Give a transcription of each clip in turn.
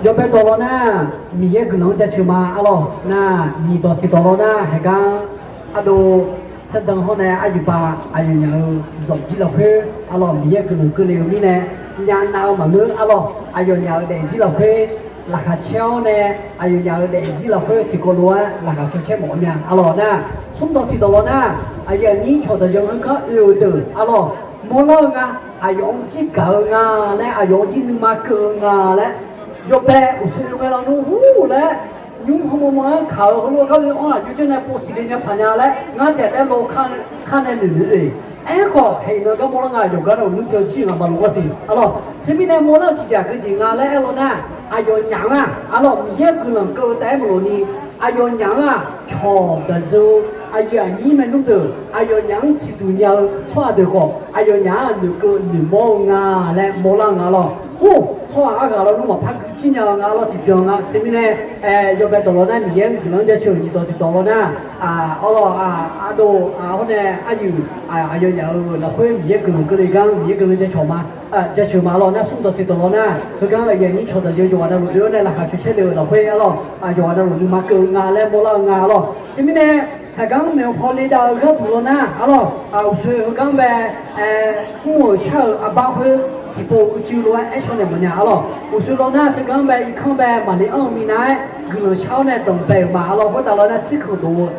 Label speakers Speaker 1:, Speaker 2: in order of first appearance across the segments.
Speaker 1: 要不到了呢，米也可能在吃嘛，阿咯，那米到提到了呢，还讲阿都适当好呢，阿就把阿有人做起了去，阿咯米也可能个流米呢，人闹嘛呢，阿咯阿有人来起了去。ราคาเช่าเนี่ยอายุยาวเด็กที่เราเคยติดกันล้วนราคาเช่าหมดเนี่ยอร่อยนะสุ่มต่อติดต่อนะอายุนี้ชดยังก็เอวเดือดอร่อยมอลล์อ่ะอายุที่เกินอ่ะและอายุที่นึงมาเกินอ่ะและยกแบอุศลุงเราดูหูและยุ่งหัวมันเขารู้เขาเลยว่าอยู่ที่ในปูสิเดียพันยาและงานจะได้โลคันในหนึ่งเลยเอ้ก็เห็นแล้วก็มอลล์อ่ะอยู่กันเรานึกเกินจริงอ่ะมารู้ว่าสิอร่อยที่มีในมอลล์ที่จะเกินจริงอ่ะและอร่อยนะอายุยังอ่ะอารมณ์เยอะกว่าเกิดแต่เมื่อนี้อายุยังอ่ะชอบแต่ดูอายุนี้มันรู้ตัวอายุยังสิตัวเดียวชอบเด็กก็อายุยังหนึ่งก็หนึ่งโมงอ่ะและโมลังอ่ะหรอโอ้ชอบอะไรเรารู้ว่าพักจริงอ่ะเราที่เพียงอ่ะที่มีเนี่ยยกไปตัวเราได้มีเยอะกำลังจะเชื่อที่ตัวเราเนี่ยเอาล่ะดูคนเนี่ยอายุยังเราคุยมีเยอะกว่าเกิดกันมีเยอะกว่าจะชอบมาจะเชื่อมาเราเนี่ยส่งตัวที่ตัวเราเนี่ยคือการอย่างนี้ชอบแต่จะอยู่วันนั้นรู้เนี่ยราคาชุดเฉลี่ยเราคุยเราอยู่วันนั้นรู้มาเกินงานและโมลังงานเราที่มีเนี่ยถ้า刚没有跑离到热土了呢，好了，所以刚呗，我小把会一波就乱爱上的么样，好了，我说了呢，这刚呗一看呗，马里米奈，个小呢东北嘛，好了，我到了呢吃口多，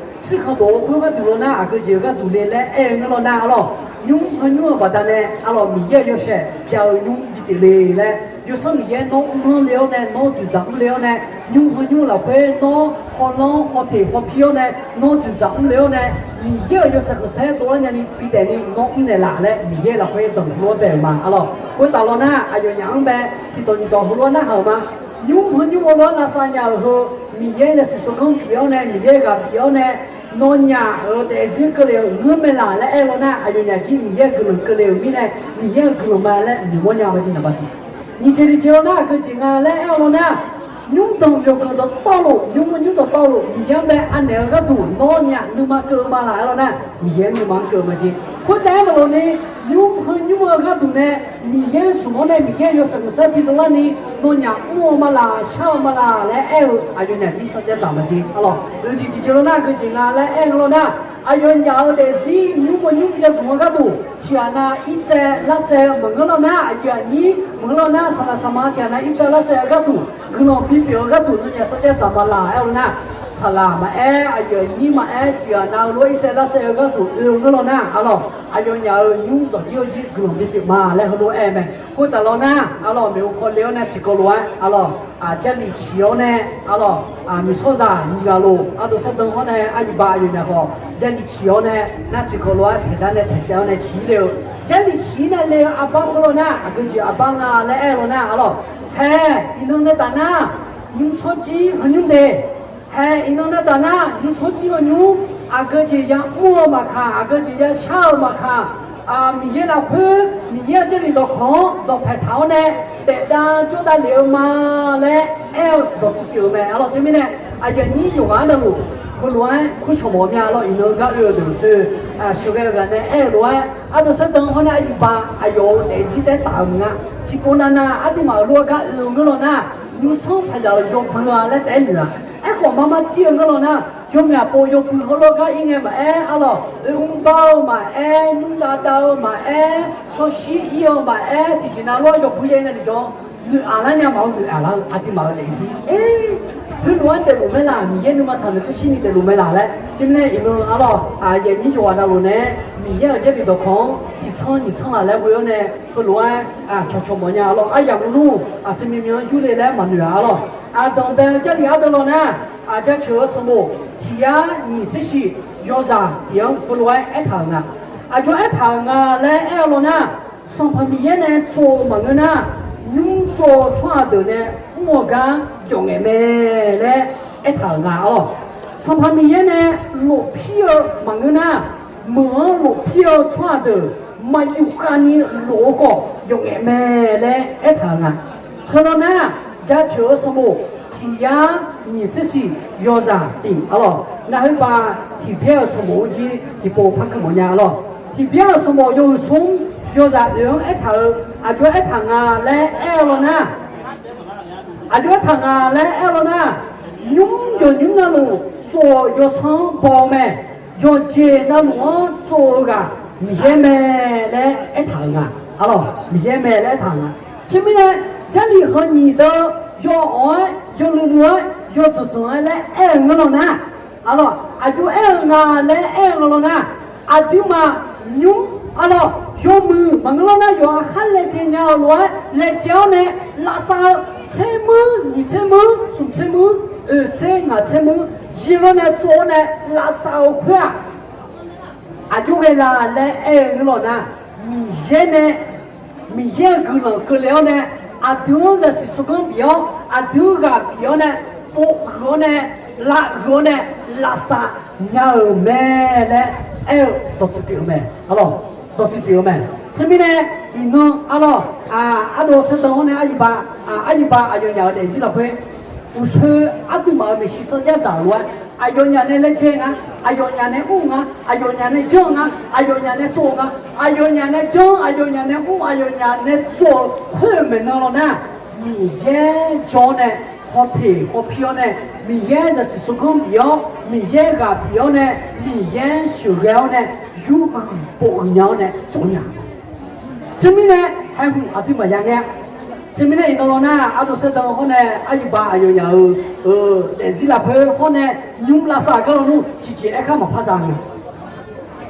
Speaker 1: 我个土了呢，个就个土里来我了呢，好了，用很用把它呢，好了，米也就是标用一点嘞嘞。有时候你也弄了呢，弄就长了呢，用了会弄好弄好铁好漂呢，弄就长了呢。你也就是个啥多呢？你比得你弄的哪嘞？你也了会等多的嘛？啊咯，我到了呢，有两百，知道你到后了那好吗？用我了那三年后，你也就是说讲漂呢，你也个漂呢。น้องยาแต่สิ่งก็เลยเงื่อนไม่ลาและเอโลน่าอายุยาจีมีเยอะกลุ่มก็เลยมีเนี่ยมีเยอะกลุ่มมาและมีวันยาไปที่ไหนบ้างนี่เจริญเจ้าหน้าก็จริงอ่ะและเอโลน่ายุ่งตรงเดียวกันต่อโลยุ่งต่อโลมีเยอะแบบอันเดียวก็ดูน้องยานึกมาเกิดมาหลายแล้วนะมีเยอะนึกมาเกิดมาจริงคนแต่เมื่อนี้ยุ่งก็ดูเนี่ยมีเยอะสมมติเนี่ยมีเยอะอยู่สังเกตพิจารณานี่น้องยาอ้วนมาลาเช่ามาลาและเอลอายุเนี่ยที่สัจจะต่างมาจริงอ๋อเรื่องที่เจริญหน้าก็จริงอ่ะและเอโลน่าอายุยาวเลยสิยุ่งจะสมมติก็ดูเชียร์นะอีเจลักเจมึงก็แล้วนะอายุนี้มึงแล้วนะสมาเชียร์นะอีเจลักเจก็ดูคือน้องพี่เปียวก็ดูเนี่ยสัจจะต่างมาลาเอลนะสลามาอายุนี้มาเชียร์นะรู้อีเจลักเจก็ดูก็แล้วนะอ๋ออายุยาวยุ่งสดเยอะจีคือน้องพี่เปียวมาแล้วเขารู้ไหมพูดแต่แล้วนะอ๋อมีคนเลี้ยวนะจิโกล้วนอ๋อจะหลีกเชียวเนี่ยอ๋อมีโซซามีกาโลดูสัตว์ตัวเขาเนี่ยอายุบ้าอยู่เนี่ยก็จะหลีกเชียวเนี่ยน่าจิโกล้วนเห็นได้เนี่ยเจ้าเนี่ยชี้เร็วจะหลีกชี้เนี่ยเลยอาบังก็แล้วนะก็จะอาบังและแล้วนะอ๋อเฮ้อินโดนีเซียนะยุ่งโซจีหันยุ่งเดเฮ้อินโดนีเซียนะยุ่งโซจีหันยุ่งก็จะยังอ้วนมาค่ะก็จะยังเช่ามาค่ะมีเยอะแล้วคือมีเยอะจะหลีกดอกของดอกแผ่เท้าเนี่ยแต่ดาจุดได้เหลียวมาและดอกสกิลแม่เราจะไม่เนี่ยอย่างนี้อยู่อันนั้นลูกคุณรู้ไหมคุณชมว่าเนี่ยเราอินโดก็ดูสิช่วยกันเนี่ยรู้ไหมดูสักตั้งเขาเนี่ยอยู่บ้านอยู่ในที่ได้ต่างกันที่คนนั้นที่มารู้ก็รู้แล้วนะยุ่งส่งพยายามเพื่อและแต่เหนือของมาเที่ยงก็แล้วนะช่วงนี้ปู่ยกมือเขาโลกอิงเงี้ยมาอะไรเบามานุ่มดาวมาโซชีเอียวมาจริงๆนะเรายกมือยังไงดิจ๊ะหรืออะไรเนี่ยมาหรืออะไรที่มาเลยสิคือล้วนแต่รู้ไม่ละมีเยอะนุ่มมาสั่งคือชิ้นนี้แต่รู้ไม่ละแล้วชิ้นนี้อีกนึงอะไรอย่างนี้อยู่วันนั้นรู้เนี่ยมีเยอะจะติดต่อของที่ช่างอะไรพวกนี้คือล้วนชอบมันเนี่ยอะไรอย่างนู้นจะมีอยู่เลยแล้วมันเหนืออะไรตรงแต่จะเลี้ยงตลอดนะจะเชื่อสมุที่นี่สิยอดยังผู้รวยทางจะทางและแล้วนะสัมภาระเนี่ย做มันนะยุ่ง做穿的呢我讲用的咩嘞ทางสัมภาระเนี่ยลูกพี่มันนะเมื่อลูกพี่穿的มาอยู่กันนี่ลูกก็用的咩嘞ทางคือนะจะเชื่อสมุที่นี่สิยอดดี那会把ที่เพียสมุที่ปูพักขโมยที่เพียสมุอยู่สูงยอดเรื่องทางจะทางและแล้วนะ啊，就他啊来哎了呢，用那路做要上包没，要接那路做个米买来一趟啊，好了，米买来一趟啊，前面呢，这里和你的要爱要乐乐要自尊来爱我了呢，好了，啊就爱我来爱我了呢，啊就嘛用。啊咯，要么忙了呢，要喊来见鸟乱来叫呢，拉萨车门，你车门，什么车门？车啊车门，一个呢做呢拉萨块，啊就给啦来哎个了呢，米线个了呢，啊都是说个表，啊都个表呢，不和呢拉萨鸟买来哎都是表买，好了。都是表妹，这边呢，因为阿罗阿罗是等候呢阿姨爸阿用鸟联系了会，我说阿都嘛没洗手间早乱，阿用鸟呢来接啊，阿用鸟呢误啊，阿用鸟呢讲啊，阿用鸟呢做啊，阿用鸟呢讲，阿用鸟呢误，阿用鸟呢做，快门了呢，你也讲呢。好配好漂呢，米烟就是说讲表，米烟个表呢，米烟修了呢，有个保养呢重要。这边呢还有阿对么样呢？这边呢一到呢，阿都是等好呢，阿一把又要来自那块好呢，用拉萨个路直接来看嘛拍上的。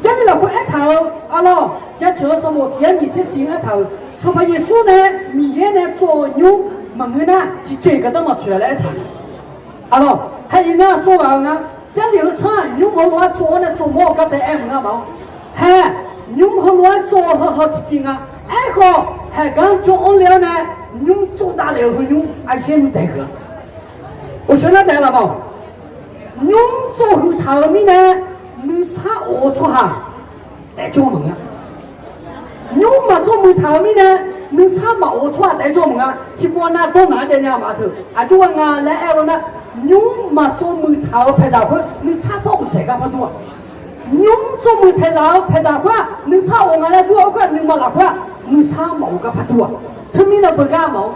Speaker 1: 这里那块一头阿咯，这叫什么？只要你这新一头，什么意思呢？米烟呢做牛。门呢，就这个都没出来谈，啊咯，还有呢做啊，这流程用好乱做呢，做么个的哎唔啱冇，嘿，用好乱做好听啊，哎个还刚做了呢，用做大了和用而且没带个，我说那带了冇，用做后头面呢，你啥我做哈，带做门啊，用嘛做门头面呢。你啥嘛？我出来带做么啊？结果那都拿着伢码头，啊，就问啊来哎了呢，用嘛做门头拍啥块？你啥包不这个不多？用做门头拍啥块？你啥我来多少块？你嘛哪块？你啥毛个不多？村民都不干毛，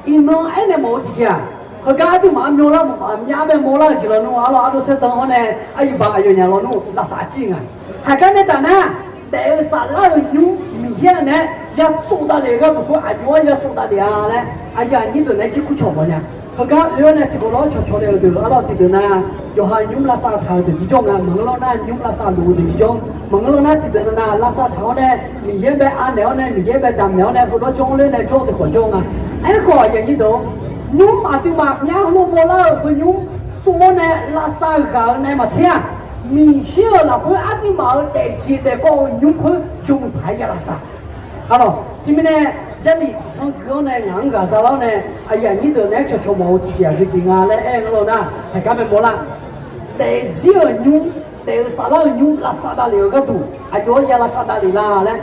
Speaker 1: 因为爱那毛的家，和家的嘛苗了嘛，伢们毛了去了，弄完了，阿都是等好呢，阿一把有伢了弄那啥劲啊？还干那单呢？但是那用米线呢？要做到那个不过，哎，我要做到那样嘞，哎呀，你都来去苦瞧么呢？后刚然后呢，这个老瞧瞧的对，阿老这个呢，就喊用拉萨头的这种啊，蒙了呢用拉萨路的这种，蒙了呢这个呢拉萨头呢，你也别按了呢，你也别当了呢，好多种类呢种的各种啊，哎个人你都用嘛对嘛，伢老么了和用说呢拉萨个呢嘛这样。米线了，会阿弟毛带起的高用块就排下拉萨。好了，这边呢，这里上课呢，硬个啥了呢？哎呀，你都来瞧瞧毛子的个劲啊，来哎我呢，还干么么啦？带些用，带啥了用拉萨达了个度，还叫也拉萨达里啦来，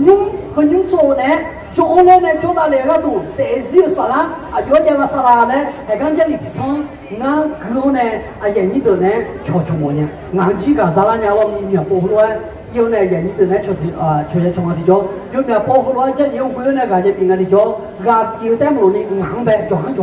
Speaker 1: 用和用做呢，做了呢做到那个度，带些啥啦？啊，叫也拉萨达呢，还讲这里的上。那哥呢？啊，人家都呢瞧瞧么呢？硬几个啥啦？伢我们保护了，有呢人家都呢瞧瞧瞧我的叫，有呢保护了，这有会呢个这边个的叫，个有带么呢硬呗，就喊啊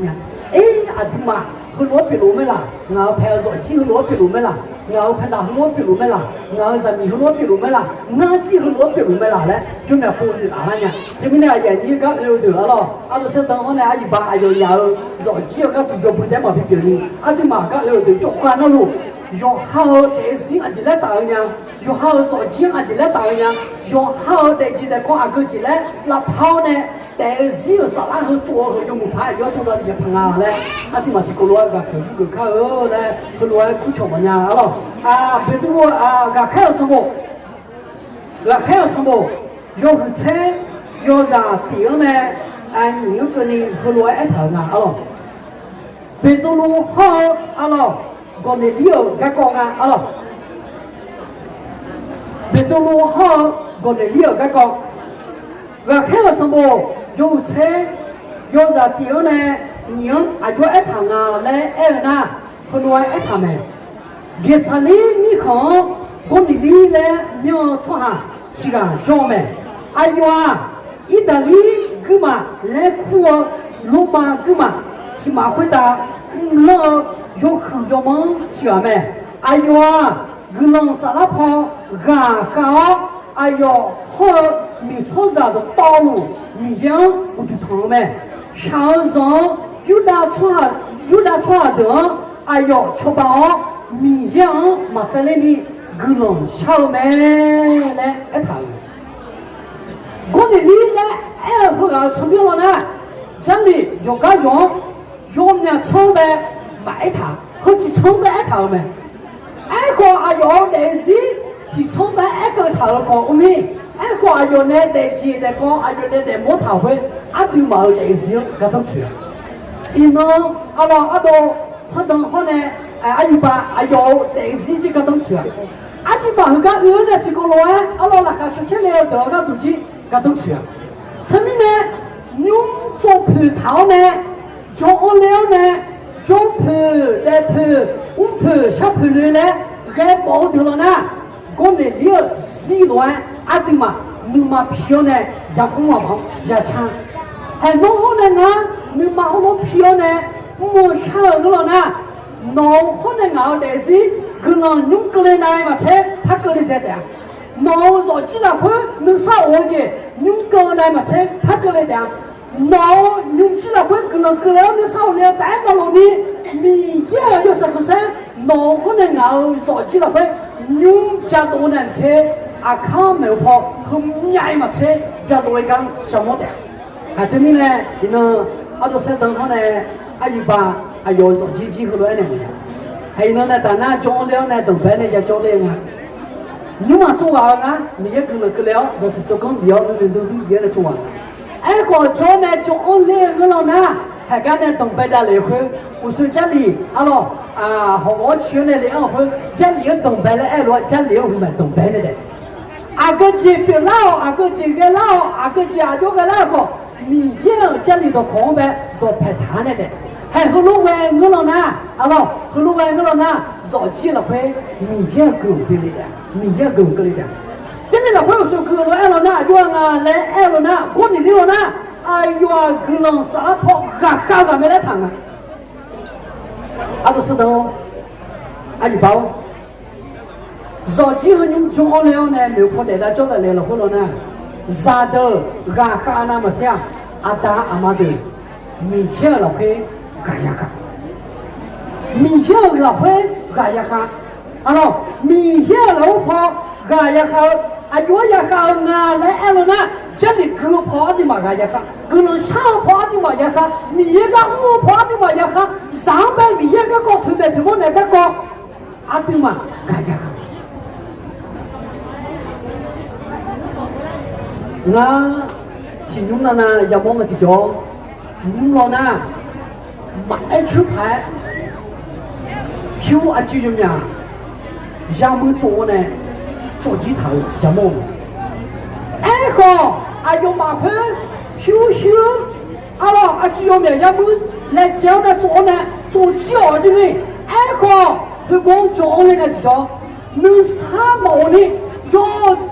Speaker 1: 呢，哎啊的嘛，和罗比路没啦，然后拍手机和罗比路没啦，然后拍啥和罗比路没啦，然后啥米和罗比路没啦，硬几和罗比路没啦嘞，就呢保护啊呢，这边呢人家个有得了，啊都是等我呢一把就要手机个比较不。在毛病别人，啊对嘛，个有对做惯了路，用好电视啊进来打人，用好手机啊进来打人，用好电视的挂钩进来，那跑呢，电视有啥然后做后就没拍，要做到这个棚啊嘞，啊对嘛是个罗个就是个靠嘞，个罗苦瞧么呀，好了，啊别多啊，个还有什么？个还有什么？要是车，要让电呢，啊你有个人和罗一头啊，好了。别多路好，阿咯，我们有个讲啊，阿咯，别多路好，我们有个讲，我看到什么有车，有啥掉呢？人啊，有一趟啊，来二呢，和我一趟没，给啥哩？你看，我们里呢，苗出哈，这个叫没，哎呦啊，意大利干嘛来苦啊，罗马干嘛？起码会打，那有很多梦讲没？哎呦啊，人啥了跑，干高，哎呦，和你所啥的道路，你样我就疼没？上上有点错的，哎呦，确保你样嘛在那里，人小没来一趟。我的里来，哎，不搞出名了呢。这里有个用呢抽的买它，和去抽的一套没？哎个哎呦，那是去抽的一个头个我们，哎个哎呦呢，那几那个哎呦那摸头会，阿对毛那是个东西。因为阿多吃东好呢，哎阿一把哎呦那是这个东西。阿对毛个有呢这个乱，阿那个出去了得个东西。个东西啊，前面呢，用做葡萄呢，做料呢，做葡来葡，我葡小葡类呢，还包掉了呢。我们料西乱阿对嘛，你嘛票呢，也不嘛忙也抢，还弄好呢啊，你嘛好多票呢，我抢了呢，弄好呢熬的是，可能用过来呢嘛才他过来在的。毛做起来会能少我的，用过来嘛才他过来的，毛用起来会可能过来能少了，带到了你，你也有什么事，毛可能熬做起来会用比较多人车，啊看没跑，很nhanh嘛车比较多一个什么的，啊这边呢，因为阿做山东话呢，阿一般啊有做几个乱的，还有呢，但那装了呢，东北呢也装的啊。你嘛做完啊，你也跟了个了，这是做工比较人都也来做完。哎，个做呢做安两个了呢，还干呢东北的来回，我说这里阿咯啊，和我去那里二回，这里有东北的爱罗，这里有我们东北的的。阿个这别老，阿个这个老，阿个这阿多个那个，你也这里的空白都拍摊了的。还和路外我了呢，阿咯和路外我了呢。早起了会，你也够给力的，你也够给力的。真的，朋友说够了，爱了那，用啊来爱了那，过年了那，哎呦，够了啥跑，嘎嘎没来谈啊。阿都是的哦，阿一包。早起和你们中了呢，没跑来了，叫来了后了呢，啥都嘎那么像，阿达阿妈的，你听了会，嘎呀嘎。明天老会干一下，啊喽，明天老跑干一下，啊有一下啊来挨了呢，这里狗跑的嘛干一下，狗能上跑的嘛一下，米个我跑的嘛一下，上班米个高头的头我那个高，啊对嘛干一下。那其中呢也帮我的叫，我呢买出牌。票啊，就什么呀？厦门做呢，做几头厦门。哎个，啊用马票票修，啊咯，啊就什么厦门来教呢做呢，做教这个。哎个，他讲教那个叫，能啥毛呢？要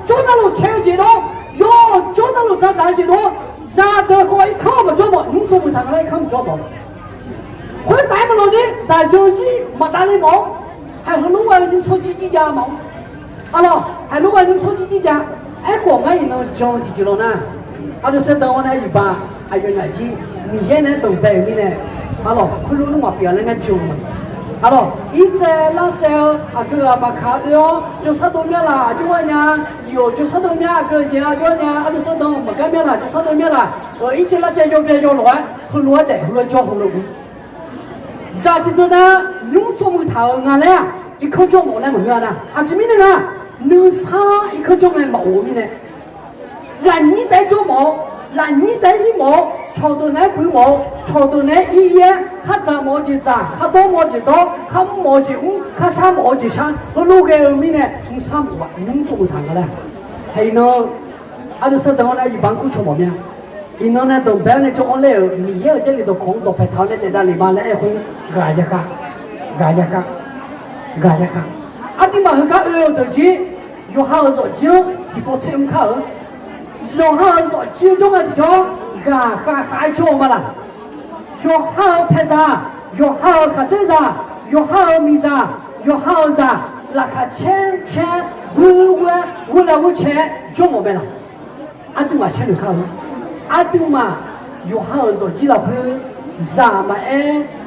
Speaker 1: 做那路车节咯，要做那路咋节咯，啥得过一看不着嘛，你做不他来看不着嘛。会带不了的，但手机没带的毛，还和另外你出几家毛，啊咯，还另外你出几家，哎，我们也能讲几了呢，啊就是等我那一把，还有那几，你现在东北里呢，啊咯，可是我别人家讲嘛，啊咯，一在那在啊个把卡的哟，就啥都没了，就我呢，有就啥都没个钱啊，就呢，啊就啥都没干没了，就啥都没了，一进来在就别就乱，和乱的，和乱叫和乱。啥子的呢？用做木头啊嘞，一口做毛来么样呢？啊这边的呢，能啥一口做来毛面呢？蓝泥带做毛，蓝泥带一毛，朝到那龟毛，朝到那一叶，它长毛就长，它多毛就多，它五毛就五，它三毛就三，和路个后面呢，你三毛啊，用做木头个嘞，还有呢，啊就是等我那一般够做毛面。因为呢，东北呢做安了，米也这里头空多拍头呢，在那里嘛来会干一下，啊，对嘛，和干头去，有好做酒，就不吃用口，有好做酒中的叫干做嘛啦，有好拍啥，有好看这啥，有好米啥，有好啥，那个钱无来无钱就我们了。阿杜嘛钱就靠了，阿杜嘛有好做几老婆，啥嘛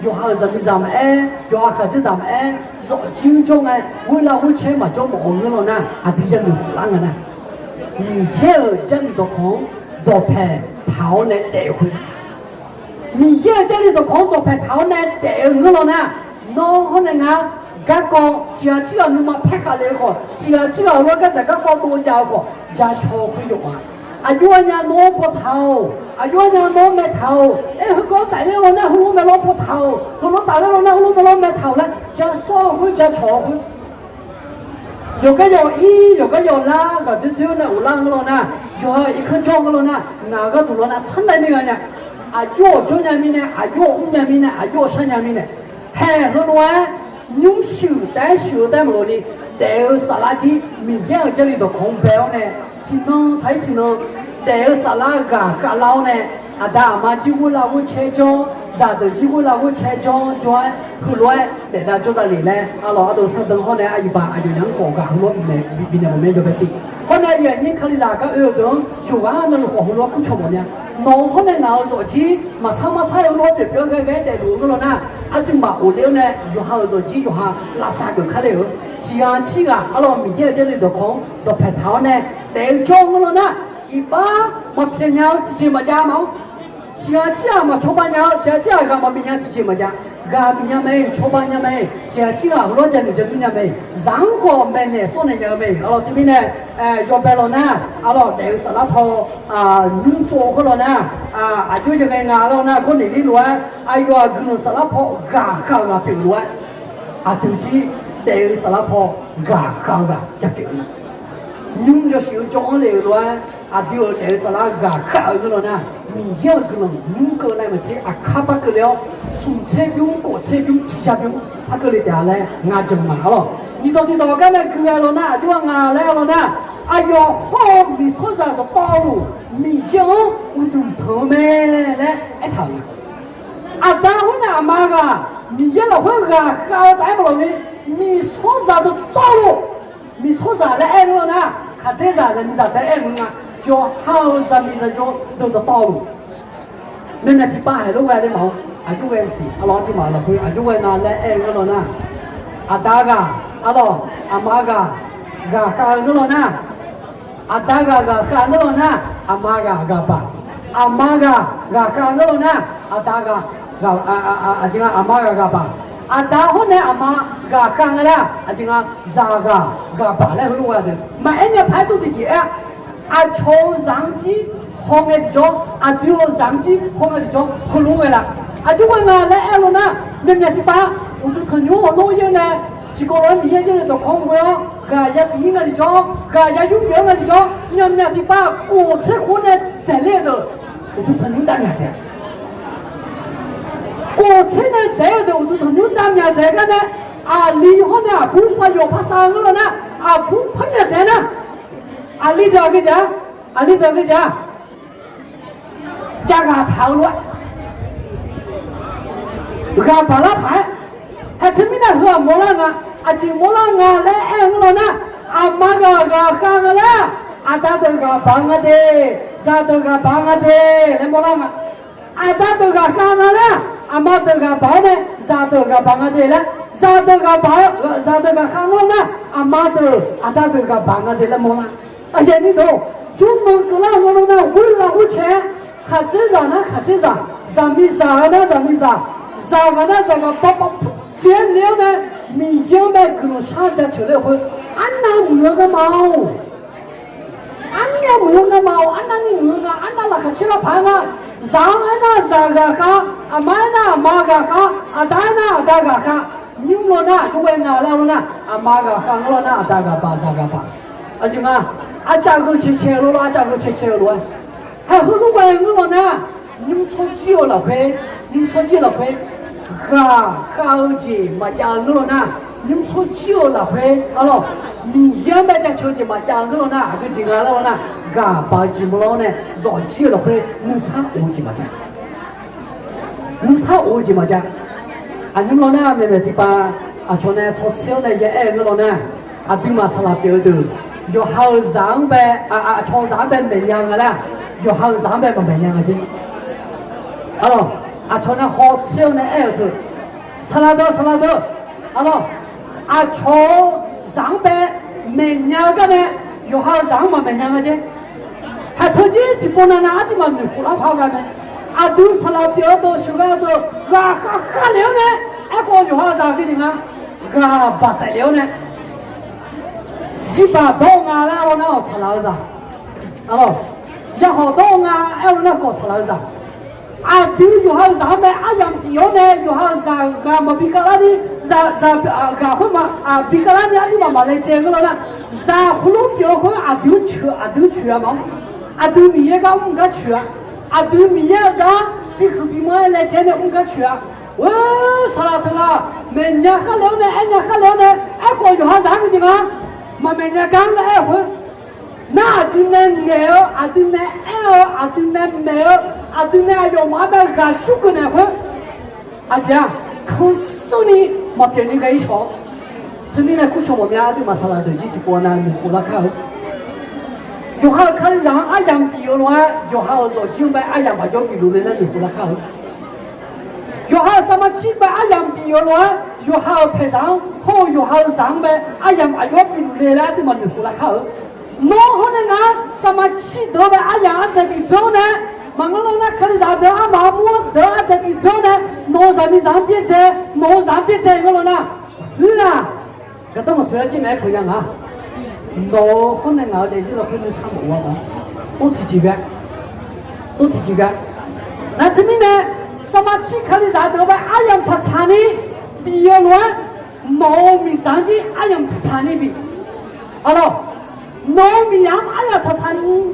Speaker 1: 有好做米啥嘛有好看这啥嘛做经中无来无钱嘛就我们了呢，阿杜人就啷个呢？你天家里头空，多拍头来带回。你天家里头空，多拍头来带回了呢，那可能啊。个个只要你嘛拍下来个，只要我个这个高多家个，家超会用啊！啊，有人攞不头，啊，有人攞咩頭？佢講大啲攞呢，佢攞咪攞不頭，佢攞大啲攞呢，佢攞咪攞咩頭呢？家少會家超會，有個有一，有個有兩個，就呢有兩個呢，有一顆裝個呢，哪個都攞呢？三來那個呢？啊，有中人民呢，啊，有五人民呢，啊，有三人民呢，嘿，佢攞。用手带不落的，带沙拉机，明天这里头空白呢，只能才只能带沙拉个捞呢，啊，大妈就我拉我切椒，啥都就我拉我切椒转，后来带他做到里呢，啊，老都是等好呢，啊，一般啊就两个个，后来明年我们就被定。后来原因看你哪个儿童，就俺们活后来不出门呢，农后来熬做起，嘛啥有老别表个个带路个了呢，啊，对嘛，后来呢，有好做起有哈，拉萨个看了有，这样起个，啊，老明天这里头空，都拍头呢，带装个了呢，一般嘛偏鸟直接嘛家毛，这样起啊嘛出班鸟，这样起啊个嘛偏鸟直接嘛家。个比伢妹，出版伢妹，前期啊，老家你就对伢妹，让个妹呢，说那伢妹，阿拉这边呢，要白了呢，阿拉带沙拉泡啊，弄做好了呢，啊，就这个阿拉呢，可能里乱，哎呦，跟沙拉泡搞那别乱，啊，对起带沙拉泡搞个这别乱，弄着手装来乱，啊，就带沙拉搞个了呢，你要可能弄个那么子啊，卡巴个了。送车兵、过车兵、汽车兵，他个里点来俺就麻了。你到刚才过来了呢，就俺来了呢。哎呦，好没错啥个道路，没想我都头没来一趟。啊，然后呢，妈个，你也老会个，好大不了的，没错啥的道路，没错啥的爱了呢，看这啥的，你啥在爱我啊？就好啥没啥就都的道路。那那ที่ป้าให้ลูกแวนได้มั้งอายุแวนสิอร่อยที่มาเราคุยอายุแวนนานและเองก็แล้วนะอาตากาอร่อยอามากากาการก็แล้วนะอาตากากาการก็แล้วนะอามากากาปะอามากากาการก็แล้วนะอาตากากาอาจริงอามากากาปะอาตาหุ่นเนี่ยอามากาการก็แล้วอาจริงซากากาปะแล้วลูกแวนเนี่ยมาเอ็นเนี่ยพายตัวที่จีอาโชซังจีห้องเอ็ดจ่ออาดิโอซังจีห้องเอ็ดจ่อคุณรู้ไหมล่ะอายุวันนั้นแล้วเรานะเนี่ยที่ป้าอุตุถนนโลเยอะนะที่ก่อนมีเยอะๆตัวของเรากายาปีงั้นจ่อกายายุ่งเยอะงั้นจ่อเนี่ยที่ป้ากูเชื่อคนเนี่ยเจ๋งเลยตัวอุตุถนนตั้งยังไงกูเชื่อเนี่ยเจ๋งเลยอุตุถนนตั้งยังไงกันเนี่ยลีหัวเนี่ยผู้พยพภาษาอังกฤษนะผู้พันเนี่ยเจ๋งนะลีเดียวกันจ้ะลีเดียวกันจ้ะจากาเท้าล้วนกาบาลาผายให้ที่มีนะหัวโมลังอาจีโมลังและเองเรานะอามากากาคังละอาตาตัวกาบังเดซาตัวกาบังเดและโมลังอาตาตัวกาคังละอามาตัวกาบังเดซาตัวกาบังเดและซาตัวกาบังซาตัวกาคังละนะอามาตัวอาตาตัวกาบังเดและโมลังอาเจนี่โตจุ่มมันกลางเรานะวุ่นละวุ่นเชขัดเจจานะขัดเจจาซามิซานะซามิซาซากันนะซากันป๊อปเจียนเลี้ยวนะมีเยอะแม่กลุ่มชาติจะเฉลยคนอันนั้นเหมือนกันเมาอันนี้เหมือนกันเมาอันนั้นนี่เหมือนกันอันนั้นละขัดเชลพังอ่ะซาอันนั้นซากะค่ะอามานะอามากะค่ะอาตานะอาตากะค่ะนิ่มโลนะทุกเวงาแล้วนะอามากะค่ะโลนะอาตากะปะซากะปะอาจารย์อาจารย์ก็เชี่ยวโลอาจารย์ก็เชี่ยวโลให้ผู้ทุกเวงโลนะนิ่มสุดเจียวละเพ่นิ่มสุดเจียวละเพ่ข้าวจีมาจางโลนะนิ่มสุดเจียวละเพ่อ๋อมีเยอะแม่จะช่วยจีมาจางโลนะก็จริงแล้วนะกาปาจีมโลเนี่ยรอเจียวละเพ่นิ่มสักโอจีมาจาง你操我就么讲，啊你们呢妹妹地方啊从那从小呢也爱我呢，啊对嘛是那标的，有好300从300每样个啦，有好300个每样个的，啊从那好小呢爱头，吃拉倒，啊从300每样个呢，有好300每样个的。还特地去帮那地方去胡乱跑干呢，啊，都是那标都修改都，哈了呢，哎，我就好啥个情啊，把材料呢，一把刀啊，然后那吃老啥，然后刀啊，然后那个吃老啥，啊，都有好啥么，啊样标呢，有好啥个么比个那里，个会嘛啊，比个那里啊地方嘛来这个了呢，啥葫芦标会啊都去啊嘛。啊，对米也讲我们去啊，对米也讲比我来见的我们去啊。我说了他啊，明年还聊呢，哎年还聊呢，哎过有啥个地方？嘛明年刚个哎会，那对那爱哦，对那爱哦，对那没哦，对那要慢慢干出个那会，姐啊，可是你嘛别人个一说，这里呢过去我们对嘛啥了的，就过那你过来看。有好看让阿阳比如话，有好说900阿阳把脚比如的那就不能看。有好什么700阿阳比如话，有好配上好有好300阿阳把脚比如的那就嘛就不能看。那可能啊什么700阿阳在比走呢？嘛我那看啥的阿妈母的阿在比走呢？那啥咪上边在，那上边在我那，是啊，这等我说了进来可以啊。老可能熬的这个可能差不多吧，多提几个，那这边呢，什么去看的啥都把阿阳查的，比较乱，糯米上去阿阳查的比，糯米样阿阳查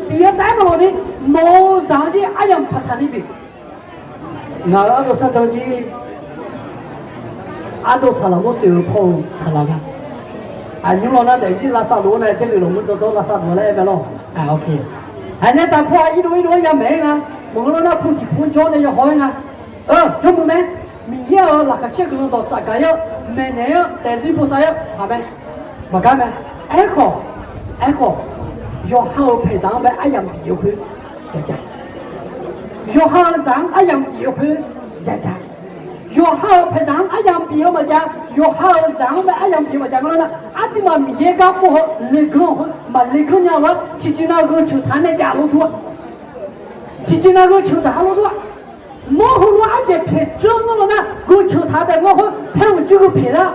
Speaker 1: 比较带不落的，糯上去阿阳查的比，那个啥东西，阿都查了，我是有跑查了的。你老那在拉萨罗呢，这里我们走拉萨罗来呗咯，OK。那打破一路也没啊，我们那铺地铺脚呢也好啊，就不没，明年那个这个到咋个要，明年要，但是不啥要差呗，不干呗，爱好，要好配上呗，哎呀别会，要好上哎呀别会，要好配上哎呀别么讲，要好上呗哎呀别么讲个呢，的嘛米刚不好，那个嘛那个娘了，提起那个球谈的家路多，提起那个球谈路多，我和我俺这偏整了呢，我球谈的我和偏我几个偏了，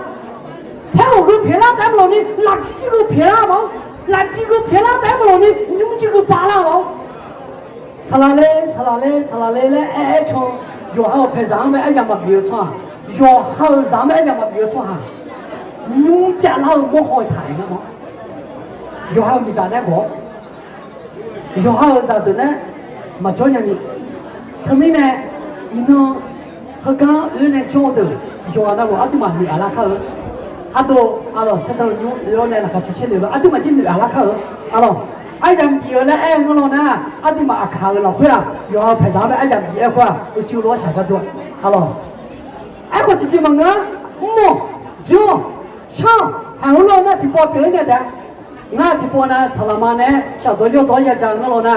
Speaker 1: 偏我个偏了，带不了你，那几个偏了嘛，那几个偏了带不了你，用几个扒了嘛，啥啦嘞嘞，哎从。要好配上面，哎呀嘛别错，要好上面哎呀嘛别错哈，用别老我好谈个嘛，要好没啥那个，要好啥的呢，嘛叫人的，他们呢，你呢，和刚人呢教的，要那个阿都嘛你阿拉看，阿都现在要来那个出去了，阿都嘛进阿拉看，哎呀，别了哎，我老呢，阿弟嘛看了会了，要拍上面哎呀别块，我就落下个多，哎我自己问啊，就唱，还有老呢就报别人的，俺就报呢萨拉玛呢，小多有多也讲我老呢，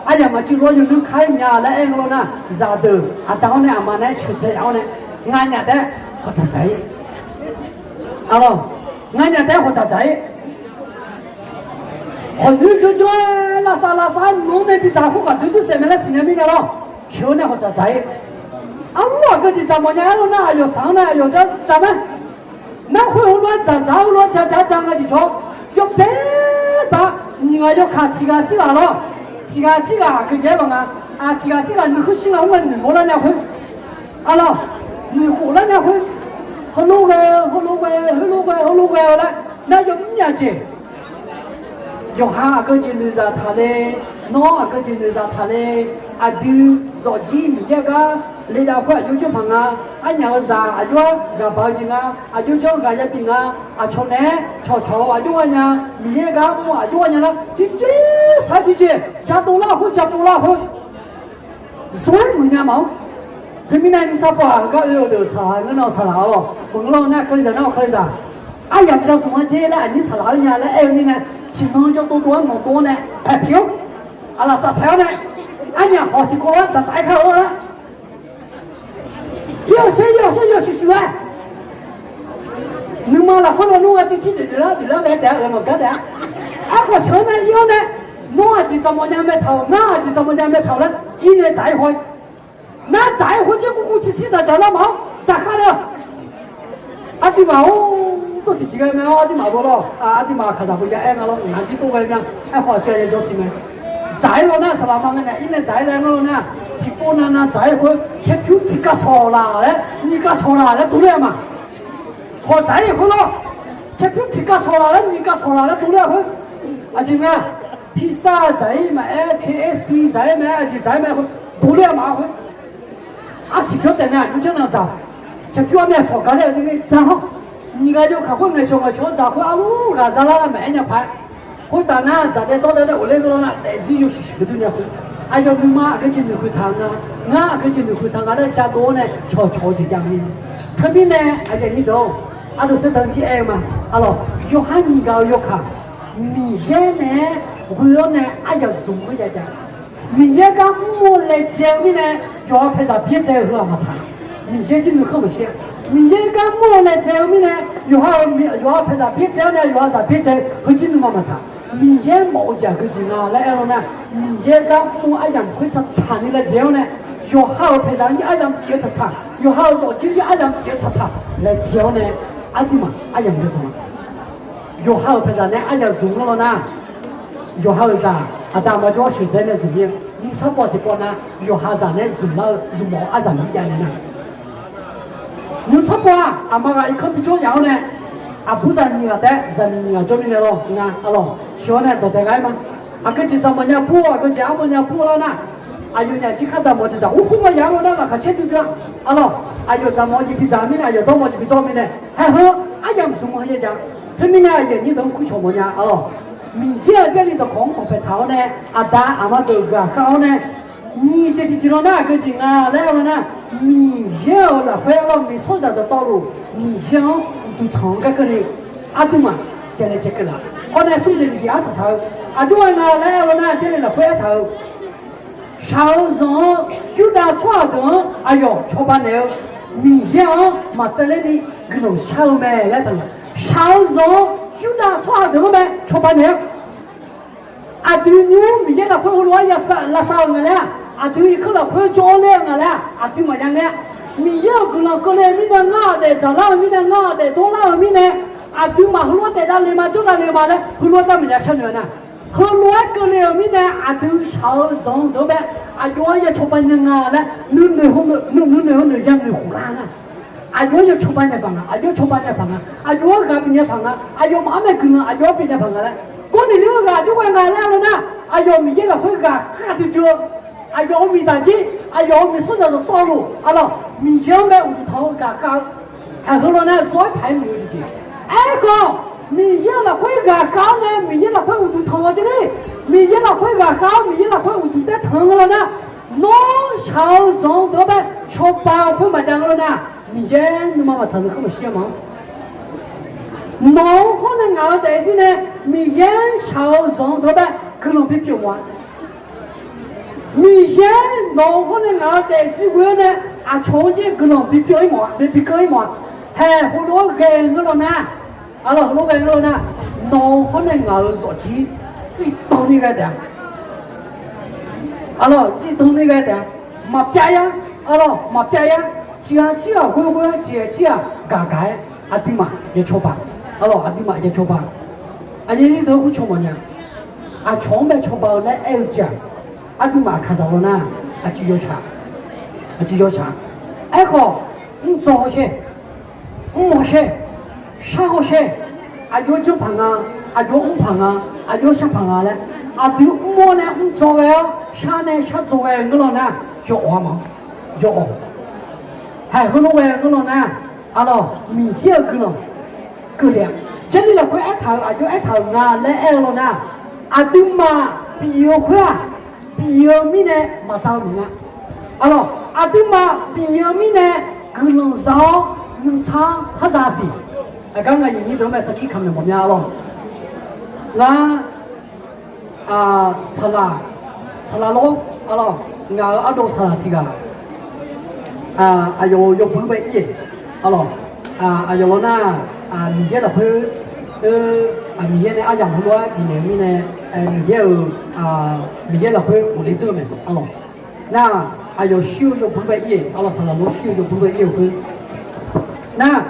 Speaker 1: 哎呀嘛就落有人看人来哎我老呢，咋的？到呢俺嘛呢去这样呢，俺家的或者在，俺家的或者在。就拉萨，我们比咋火个，都上面那时间比较了，去年或者在，我个的怎么样了？那要上呢？要这咱们，那会乱咋了？讲个的说，要别把，你要看几个了，几个个结婚啊，几个你可行了？我们你过了那会，你过了那会，好路个了，那就5年去。有哈个就那啥他嘞，那个就那啥他嘞，都着急米个，来到块有就忙啊，娘啥就个包金就叫个也病从来吵就呢，米个就呢了，这啥这家多拉会，所以没年忙，这边呢，你啥不啊？搞有的啥，我闹啥了？我老那可以的，那可以的。哎呀，不知道什么节了，你啥老人家来哎你呢？情况就多弄多呢，太平。啊那咋跳呢？哎呀，好的过咋再开了？有些啊。能嘛了，后来弄啊就记得了来点了嘛，干的。啊，我说呢以后呢，弄啊就怎么样没头，那就怎么样没头了，一年再回，那再回就估计是的叫那毛啥看了？啊的嘛哦，都第几个没啊的嘛不了，啊的嘛看啥不一样，哎我了，俺的多个样，哎花钱也就是没，再了那是哪方面呢？一年再来我呢，提过那再回，切就提个错了嘞，你个错了嘞，多了嘛。我再一回了，这不提个错了，你个错了，多了回。啊，今啊，披萨再买 ，KFC 再买，再买回，多了嘛回。啊，这个等啊，你就能找，这表面说个了，这个然后，你个就看会没说我全找回啊，我个啥啦买人拍，回到那咱的到那我那个那，但是有些个东西回。哎呦，你妈个今天会烫啊，我个今天会烫啊，那加多呢，悄悄的讲你，特别呢，哎呀，你都。啊，都是登记哎嘛，啊咯，有喊你搞有看，明天呢，我呢，哎呀，怎么讲讲？明天刚我来见面呢，要拍啥别再和嘛唱，明天今天可不行。明天刚我来见面呢，要拍啥别再呢，要啥别再和今天嘛唱。明天冇讲个劲啊，来了呢，明天刚我哎呀会唱唱的来见呢。有好拍啥你哎呀别唱唱，有好做今天哎呀别唱唱来见呢。阿弟嘛，阿样的什么？有好拍啥呢？阿样dùng了呢？有好啥？阿大妈就学在那上面，你差不多的呢？有好啥呢？dùng毛阿啥米样的呢？你差不多啊？阿妈个一看比较样呢？阿不是你个的，是你个做你的咯？你看，阿咯，喜欢呢多得爱嘛？阿个就怎么样补啊？个家么样补了呢？阿有呢，去看怎么就讲，我不我养了那个钱就这样，阿咯。哎呦，咱们一比咱们呢，有多么就比多么呢？还好，俺家什么也讲，这边呢也你都不瞧么呢？哦，明天这里的空头白头呢，阿大阿妈都个高呢，你这里知道哪个劲啊？来了呢，明天了回了没错上的道路，明天就同个呢，阿对嘛，这里这个了，后来送这里二十头，阿就问啊来了呢，这里了回头。上上就打错的，哎呦，错半了。明天嘛，这里的可能小麦来等了。上上就打错的呗，错半了。啊，对牛明天那会罗也是那啥个了，啊，对可能会教练个了，啊，对么样的？明天可能过来明天熬的，早上明天熬的，多老明天，啊，对嘛，罗带到来嘛，就到来嘛了，罗到人家小人呢。后来过来明天啊，都上上头呗，啊，我也出版人啊嘞，你养你胡乱啊，啊，我也出版的房啊，啊，我出版的房啊，啊，我干别的房啊，啊，我妈妈跟啊，啊，我别的房啊嘞，过年六个就问俺来了呢，啊，我们一个会干，还得就，啊，我们上去，啊，我们所在的道路，啊咯，明天买五头干干，还后来呢，所排没有的去，哎哥。明天了会个高呢，明天了会我都疼我的嘞，明天了会个高，明天了会我都在疼了呢。弄小上多呗，说包会嘛讲了呢。明天你妈妈唱的很些吗？弄可能熬代子呢，明天小上多呗，可能比较晚。明天弄可能熬代子过呢，啊，春节可能比较晚，比较晚，还好多人了呢。啊了，老板了呢，农可能熬热气，自动那个的，啊了，自动那个的，嘛别呀，啊了，嘛别呀，吃啊，乖吃啊，嘎嘎，啊对嘛，也吃吧，啊了，啊对嘛也吃吧，啊你都不吃么呢？啊全部吃饱来挨家，啊对嘛看上了呢，啊就要吃，啊就要吃，哎哥，你早些，我些。啥好些？啊有正胖啊，啊有红胖啊，啊有小胖啊嘞，啊对我呢，我做个呀，啥呢？啥做个我了呢？叫我嘛，叫我。还后头喂我了呢，啊咯，明天个了，个了。这里了会爱头啊，就爱头啊，来爱了呢，啊对嘛，比较快啊，比较米呢，马上米啊，啊咯，阿对嘛比尔米呢，可能少能长他啥事？刚刚你都没说去看的么样了？那salah lo alo nga ado salah tiga ayo yo pun baik ye alo ayo na mi ye la phu mi ye ne ajang hu wa mi ne mi ye la phu wo le zhe me alo na ayo shu yo pun baik ye alo salah lo shu yo pun baik ye hu na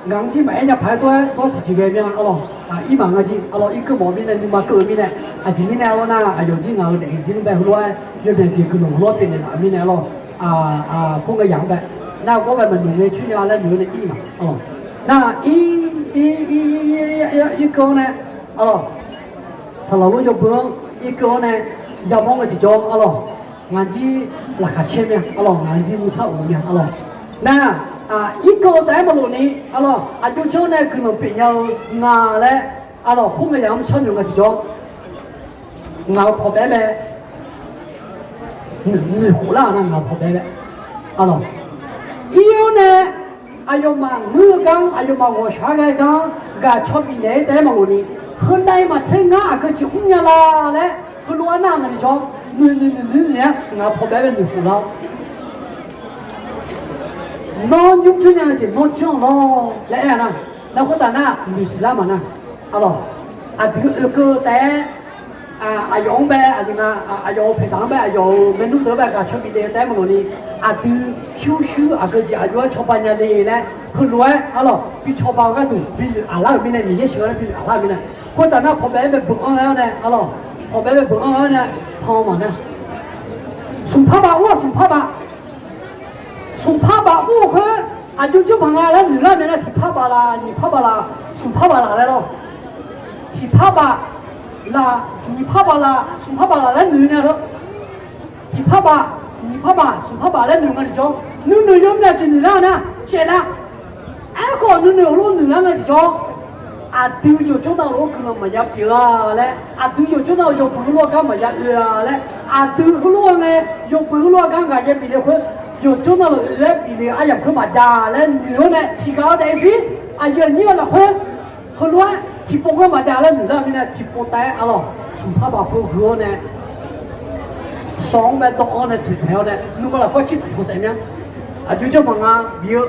Speaker 1: ngang chi mai nya phai to chi ge mi alo一万个斤，阿罗一个毛病呢，你嘛个米呢，今年呢，我那有金额的，现在后来这边这个农老边的那边呢咯，碰个洋的，那我们农业去年来牛的一嘛，哦，那一个呢，哦，上老路就不用一个呢，要帮个地方，阿罗，俺去那个前面，阿罗，俺去535面，阿罗，那。一个在马路呢，阿罗，就叫呢可能比较难嘞，阿罗，碰个样穿用个地方，熬破白白，你胡啦那熬破白白，阿罗，以后呢，阿要嘛我讲，阿要嘛我下个讲，个出比呢在马路呢，后来嘛趁俺个就红啦嘞，后来那个地方，你呢，熬破白白你胡啦。nó nhung cho nhau chỉ nó chọn nó lẽ là nó có tài na người sĩ làm mà na alo cơ té giống bé giống phải sáng bé giống bên lúc đó bé cả cho bị đè té mà nó đi từ chiếu chiếu cái gì giống cho bạn nhà đi này hơn luôn alo bị cho bao cái tủ bị lại bên này mình sửa bị lại bên này có tài na có bé bé bụng ăn này alo có bé bé bụng ăn này phong mà nè sùng phá ba sùng phá ba从帕巴乌克就旁来女那边的提帕巴啦，你帕巴啦，从帕巴来了，提帕巴啦，你帕巴啦，从帕巴来女那个，提帕巴，你帕巴，从帕巴来女那里叫，女用的就女那呢，谁呢？个女路女那个地方，丢就做到路可能没有别嘞，丢就做到有不路干没有别嘞，丢路呢有不路干个也比较快。有做到了人比你呀可把家人女呢提高的是有你了会后来提不过把家人女那边呢提不带咯从怕把后河呢200多呢腿条呢如果了会去头怎样就叫忙别个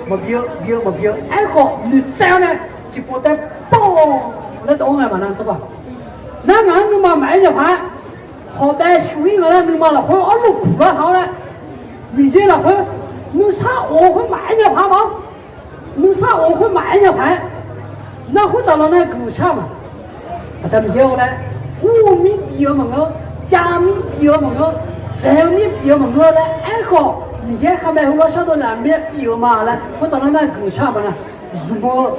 Speaker 1: 你这样呢提不带嘣那东西嘛那是吧那俺你嘛买一盘好歹属于我了你嘛了会路苦了好了你这了会，你啥我会买一盘吗？你啥我会买一盘？那会到了那狗啥嘛？他们要呢，5米比尔么个，8米比尔么个，10米比尔么个嘞，好，你看还没我晓得2米比尔嘛嘞，会到了那狗啥嘛呢？如果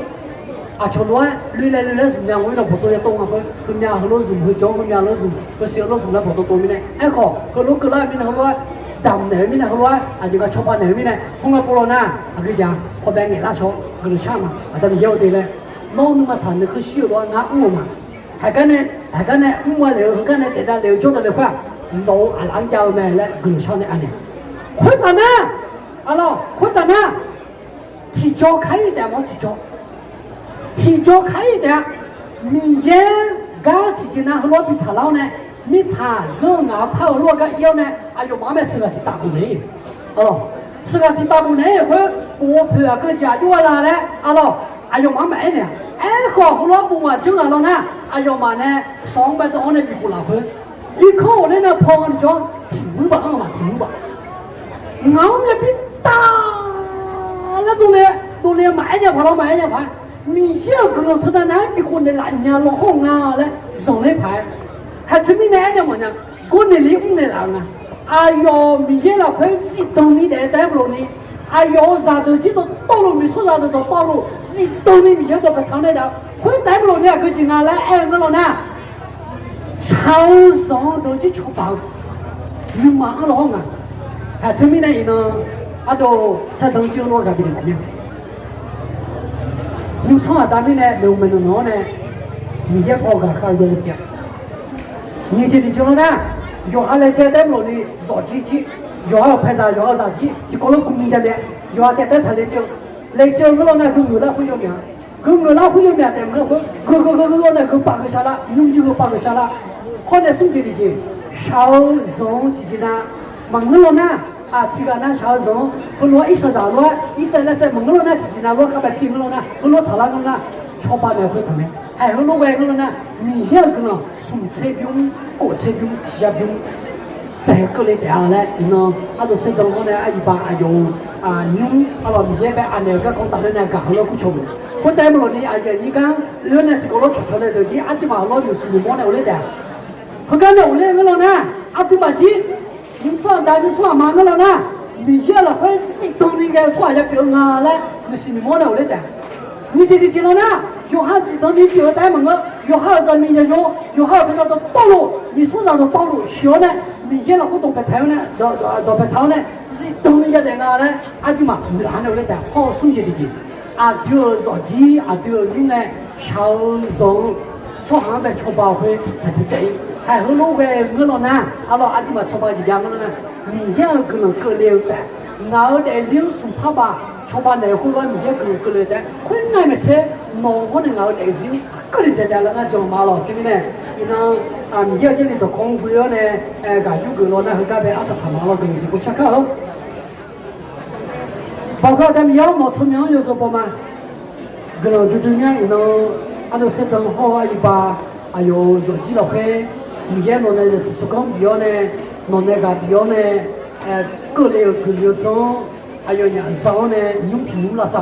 Speaker 1: 就乱，来怎么样？我那不多要动啊，他们家很多人会教，他们家老人，我小老人那不多多米呢，好，他路过那边很多。ดำเหนือมินะเขาว่าอาจจะชอบเหนือมินะพงกับโปรน่าคือจะพอแบงเงินละชอบคือช่างมาแต่ไม่เยอะดีเลยน้องมาฉันคือชื่อว่าน้าอุ้มมาแต่กันเนี่ยอุ้มว่าเหลวกันเนี่ยแต่เหลวจนเหลวว่าเราหลังเจ้าแม่และคือช่างเนี่ยอันนี้คนต่างหน้าอะไรคนต่างหน้าที่จอใครแต่ไม่ที่จอใครแต่มีเยอะก้าที่จีน่าเขาว่าพิศาลเนี่ย你查热拿泡落个腰呢？有妈妈是个是大部人，是个是大部人会我陪个家就来嘞，有妈妈呢？好老不嘛就来了呢？有妈呢？200多呢比不老会，一口那个泡的叫挺吧嘛挺吧，俺们比大那都来买呢，跑了买呢牌，你这个人他在那比过来蓝呀老红啊嘞，上来牌。还证明那个么呢？过年里我们来啊！明天了会一动你来带不了你，啥都记得道路没说啥都到道路，一动你明天都被躺在了，会带不了你可进来我了呢？超上都去吃饱，你妈了还证明那一呢？都山东酒楼这边的么？你从大边呢，我们的呢，明天跑个好多的家。你这里就了呢，有下来在带路的绕机器，有下拍啥有下啥机，就搞了公民家的，有下带他来教我那个牛拉会有名，牛拉会有名在门口，个那个八个下了，用几个八个下了，后来送去的去，少种几呢，忙了呢。啊，这个那小种，和罗一说啥罗，一在那在蒙罗那自己那罗个白皮蒙罗那，和罗查拉个那，超八年会他们，还和罗外个那，明显个那，从菜兵、国菜兵、企业兵，再过来这样来，呢，啊都是等我呢，啊一般啊有啊用，啊罗明显个啊那个讲打的那个和罗不错不，我带不罗的啊个你讲，罗呢这个罗出来的，你啊对嘛罗就是你摸来我来的，和刚才我来个罗呢，啊对嘛鸡。你说大你说嘛个了呢？你也了会自动那个说也表啊来，那是你摸了来的。你这里进了呢？有哈自动的表带门个，有哈上面有哈跟着都道路，你说啥都道路小呢？你也了会动白头呢，到白头呢，自动的在哪呢？啊对嘛，你拿了来的，好送去的去。啊丢手机啊丢用呢，小手说行在出包会他就这。还和老外我老呢，阿老阿弟嘛出发就讲个了呢，明显可能够了的，我的人数怕吧，出发来回话明显可能够了的，困难没车，农活的我的人，个人在家了，俺讲嘛了，对不对？你呢啊，明显这里头空会了呢，感觉够了呢，和这边23嘛了，跟你不下课了。包括咱们要拿出名有时候不嘛，个了就这样，你能按照设定好啊，一把还有手机了会。明显弄呢是苏钢比较呢，弄那个比较呢，各类各类种，还有年少呢，用品了少，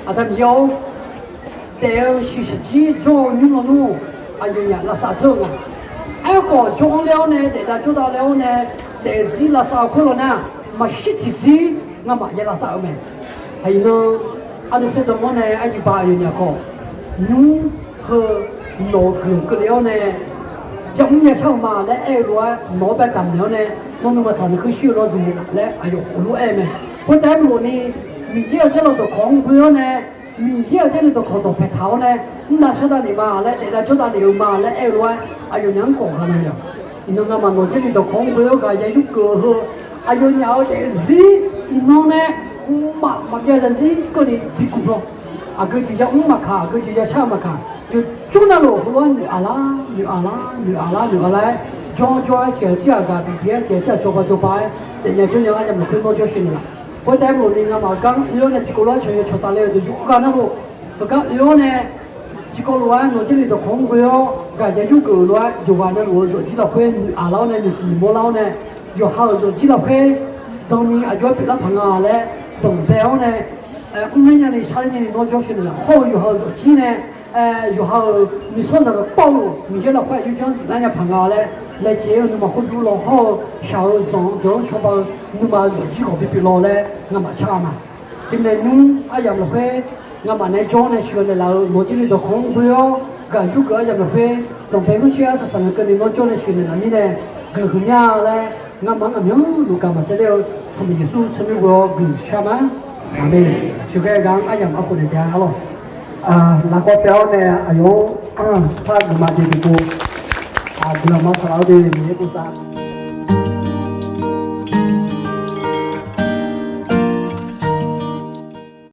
Speaker 1: 啊，他们要带学习机种用了弄，还有年了啥种啊？爱好种了呢，带他做到了呢，带是了少块了呢，没实际是，我嘛也了少没，还有呢，啊，就说到我呢，还有把有年好，用和拿各了呢。叫我们也上嘛，来爱罗老板干了呢，我们常常去修了什么来，哎呦，路爱呢，我在路呢，明天这里头空不了呢，明天这里头看到白头呢，你那晓得你嘛，来在那做到牛嘛，来爱罗，哎呦，两个可能了，你那么我这里头空不了个，也有隔阂，哎呦，鸟的人，你弄呢，嘛叫人个人屁股了，啊，个就叫嘛卡，个就叫啥嘛卡。就中那路和女阿拉，装姐姐个，别姐姐做吧，人家就让俺家们看到就行了。我带路呢，俺嘛讲，以后呢，这个路全出大了，就干那路，不讲以后呢，这个路啊，我这里头空不了，人家有个路，就完了路，就知道会女阿拉呢，就是莫老呢，有好就知道会，当年啊，就别了朋友来，东北呢，我们家里下面我就行了，好有好手机呢。然后你说那个道路，明天的话就讲是人家朋友来接那么很多老好小上这种确保那么手机好比老嘞，那么强嘛。现在弄啊样的会，那么来讲呢，学的老我这里的空会哦，感觉个样的会，等别个去是上跟你我讲的学的那里呢，个样嘞，那么俺们如干嘛这里什么艺术成为我更下嘛，阿妹，就该讲啊样嘛回来点好了。那个表呢，还有他干嘛的这个，那么他老的也不啥。